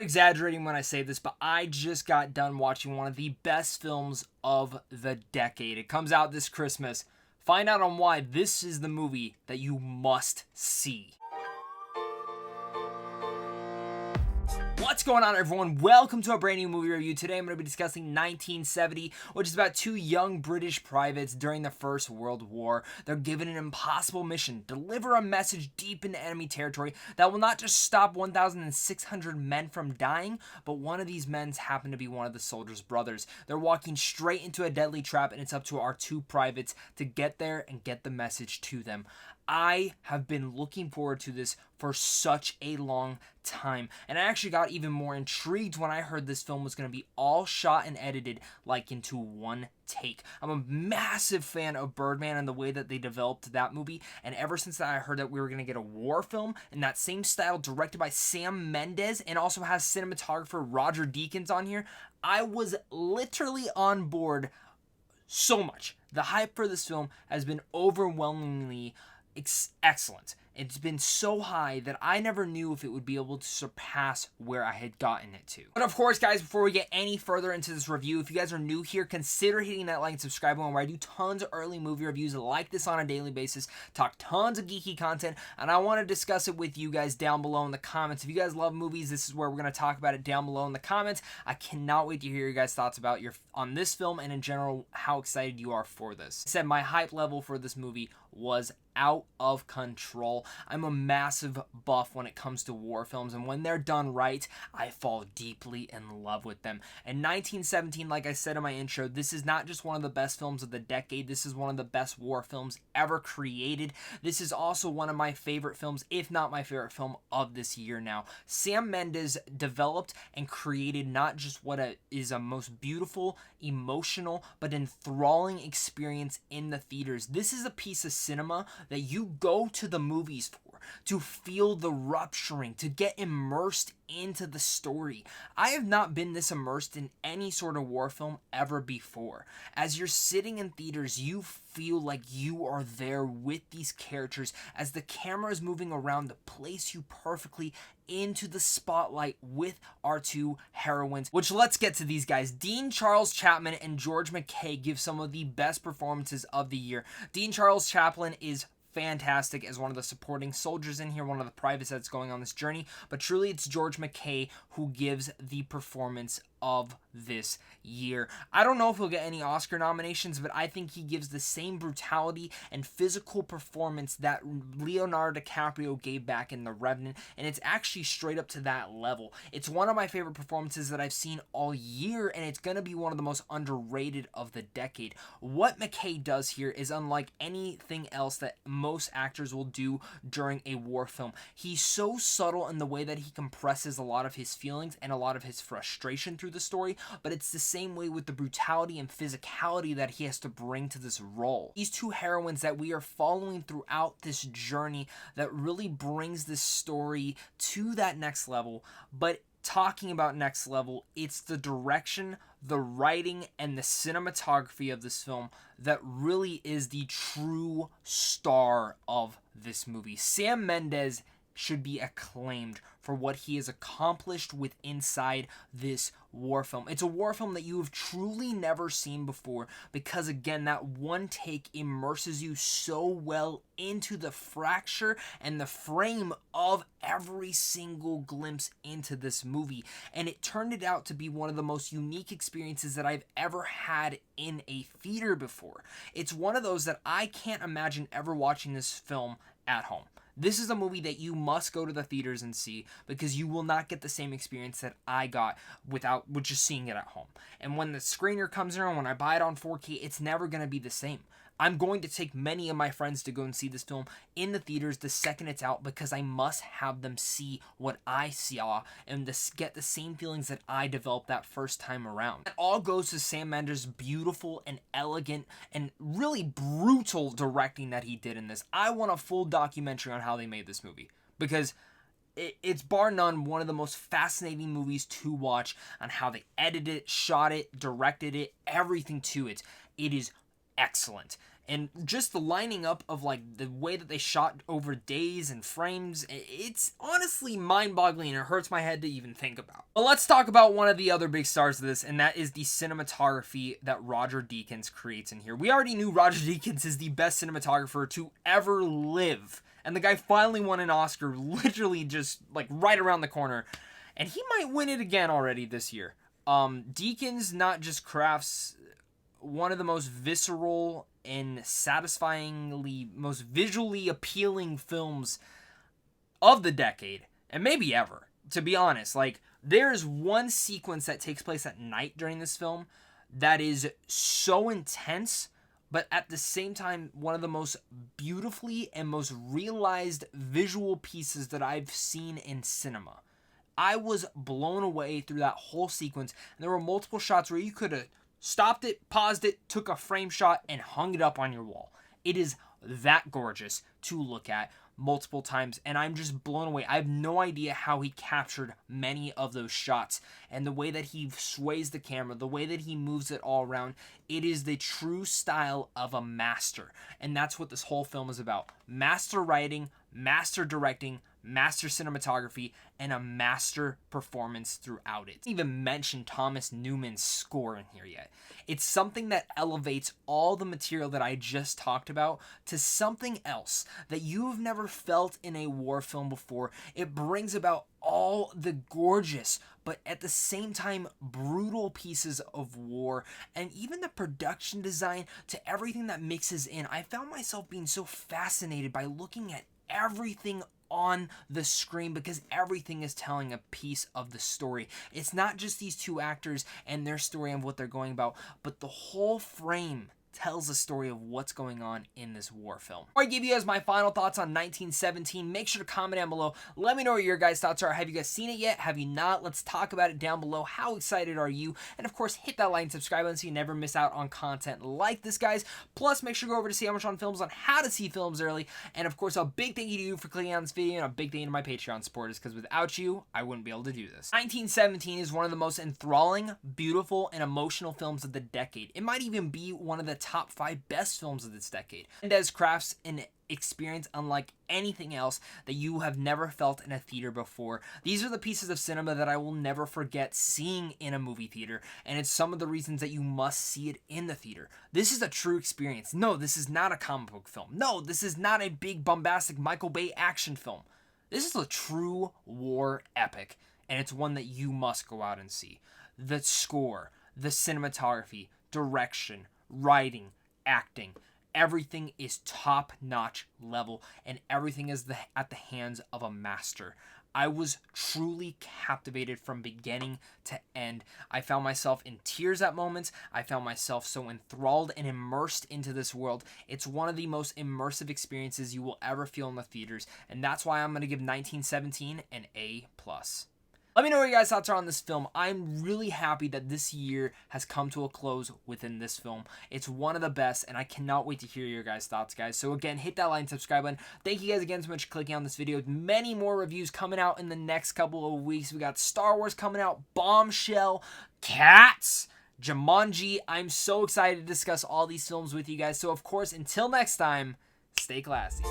Exaggerating when I say this, but I just got done watching one of the best films of the decade. It comes out this Christmas. Find out on why this is the movie that you must see. What's going on, everyone? Welcome to a brand new movie review. Today I'm going to be discussing 1970, which is about two young British privates during the First World War. They're given an impossible mission: deliver a message deep into enemy territory that will not just stop 1,600 men from dying, but one of these men happened to be one of the soldiers' brothers. They're walking straight into a deadly trap, and it's up to our two privates to get there and get the message to them. I have been looking forward to this for such a long time, and I actually got even more intrigued when I heard this film was going to be all shot and edited like into one take. I'm a massive fan of Birdman and the way that they developed that movie, and ever since that I heard that we were going to get a war film in that same style directed by Sam Mendes and also has cinematographer Roger Deakins on here, I was literally on board so much. The hype for this film has been overwhelmingly excellent. It's been so high that I never knew if it would be able to surpass where I had gotten it to. But of course, guys, before we get any further into this review, if you guys are new here, consider hitting that like and subscribe button where I do tons of early movie reviews like this on a daily basis, talk tons of geeky content, and I want to discuss it with you guys down below in the comments. If you guys love movies, this is where we're going to talk about it down below in the comments. I cannot wait to hear your guys' thoughts about on this film and in general how excited you are for this. I said my hype level for this movie was out of control. I'm a massive buff when it comes to war films, and when they're done right, I fall deeply in love with them. In 1917, like I said in my intro, this is not just one of the best films of the decade, this is one of the best war films ever created. This is also one of my favorite films, if not my favorite film of this year now. Sam Mendes developed and created not just what is a most beautiful, emotional, but enthralling experience in the theaters. This is a piece of cinema that you go to the movies for, to feel the rupturing, to get immersed into the story. I have not been this immersed in any sort of war film ever before. As you're sitting in theaters, you feel like you are there with these characters as the camera is moving around to place you perfectly into the spotlight with our two heroines, which let's get to these guys. Dean Charles Chapman and George MacKay give some of the best performances of the year. Dean Charles Chapman is fantastic as one of the supporting soldiers in here, one of the privates that's going on this journey, but truly it's George MacKay who gives the performance of this year. I don't know if he'll get any Oscar nominations, but I think he gives the same brutality and physical performance that Leonardo DiCaprio gave back in The Revenant, and it's actually straight up to that level. It's one of my favorite performances that I've seen all year, and it's going to be one of the most underrated of the decade. What MacKay does here is unlike anything else that most actors will do during a war film. He's so subtle in the way that he compresses a lot of his feelings and a lot of his frustration through the story, but it's the same way with the brutality and physicality that he has to bring to this role. These two heroines that we are following throughout this journey that really brings this story to that next level. But talking about next level, it's the direction, the writing, and the cinematography of this film that really is the true star of this movie. Sam Mendes should be acclaimed for what he has accomplished with inside this war film. It's a war film that you have truly never seen before because, again, that one take immerses you so well into the fracture and the frame of every single glimpse into this movie. And it turned it out to be one of the most unique experiences that I've ever had in a theater before. It's one of those that I can't imagine ever watching this film at home. This is a movie that you must go to the theaters and see because you will not get the same experience that I got with just seeing it at home. And when the screener comes around, when I buy it on 4K, it's never going to be the same. I'm going to take many of my friends to go and see this film in the theaters the second it's out because I must have them see what I saw and get the same feelings that I developed that first time around. It all goes to Sam Mendes' beautiful and elegant and really brutal directing that he did in this. I want a full documentary on how they made this movie because it's bar none one of the most fascinating movies to watch on how they edited it, shot it, directed it, everything to it. It is excellent. And just the lining up of like the way that they shot over days and frames, it's honestly mind-boggling and it hurts my head to even think about. But let's talk about one of the other big stars of this, and that is the cinematography that Roger Deakins creates in here. We already knew Roger Deakins is the best cinematographer to ever live, and the guy finally won an Oscar literally just like right around the corner, and he might win it again already this year. Deakins not just crafts one of the most visceral and satisfyingly most visually appealing films of the decade, and maybe ever, to be honest. Like, there's one sequence that takes place at night during this film that is so intense, but at the same time one of the most beautifully and most realized visual pieces that I've seen in cinema. I was blown away through that whole sequence, and there were multiple shots where you could have stopped it, paused it, took a frame shot, and hung it up on your wall. It is that gorgeous to look at multiple times, and I'm just blown away. I have no idea how he captured many of those shots, and the way that he sways the camera, the way that he moves it all around. It is the true style of a master, and that's what this whole film is about. Master writing, master directing, master cinematography, and a master performance throughout it. I didn't even mention Thomas Newman's score in here yet. It's something that elevates all the material that I just talked about to something else that you've never felt in a war film before. It brings about all the gorgeous, but at the same time brutal pieces of war, and even the production design to everything that mixes in. I found myself being so fascinated by looking at everything on the screen because everything is telling a piece of the story. It's not just these two actors and their story and what they're going about, but the whole frame tells a story of what's going on in this war film. Before I give you guys my final thoughts on 1917, make sure to comment down below. Let me know what your guys' thoughts are. Have you guys seen it yet? Have you not? Let's talk about it down below. How excited are you? And of course, hit that like and subscribe button so you never miss out on content like this, guys. Plus, make sure to go over to Sam Films on how to see films early. And of course, a big thank you to you for clicking on this video, and a big thank you to my Patreon supporters, because without you, I wouldn't be able to do this. 1917 is one of the most enthralling, beautiful, and emotional films of the decade. It might even be one of the top 5 best films of this decade. Mendes crafts an experience unlike anything else that you have never felt in a theater before. These are the pieces of cinema that I will never forget seeing in a movie theater, and it's some of the reasons that you must see it in the theater. This is a true experience. No, this is not a comic book film. No, this is not a big bombastic Michael Bay action film. This is a true war epic, and it's one that you must go out and see. The score, the cinematography, direction, writing, acting, everything is top-notch level, and everything is at the hands of a master. I was truly captivated from beginning to end. I found myself in tears at moments. I found myself so enthralled and immersed into this world. It's one of the most immersive experiences you will ever feel in the theaters, and that's why I'm going to give 1917 an A+. Let me know what your guys' thoughts are on this film. I'm really happy that this year has come to a close within this film. It's one of the best, and I cannot wait to hear your guys' thoughts, guys. So again, hit that like and subscribe button. Thank you guys again so much for clicking on this video. Many more reviews coming out in the next couple of weeks. We got Star Wars coming out, Bombshell, Cats, Jumanji. I'm so excited to discuss all these films with you guys. So of course, until next time, stay classy.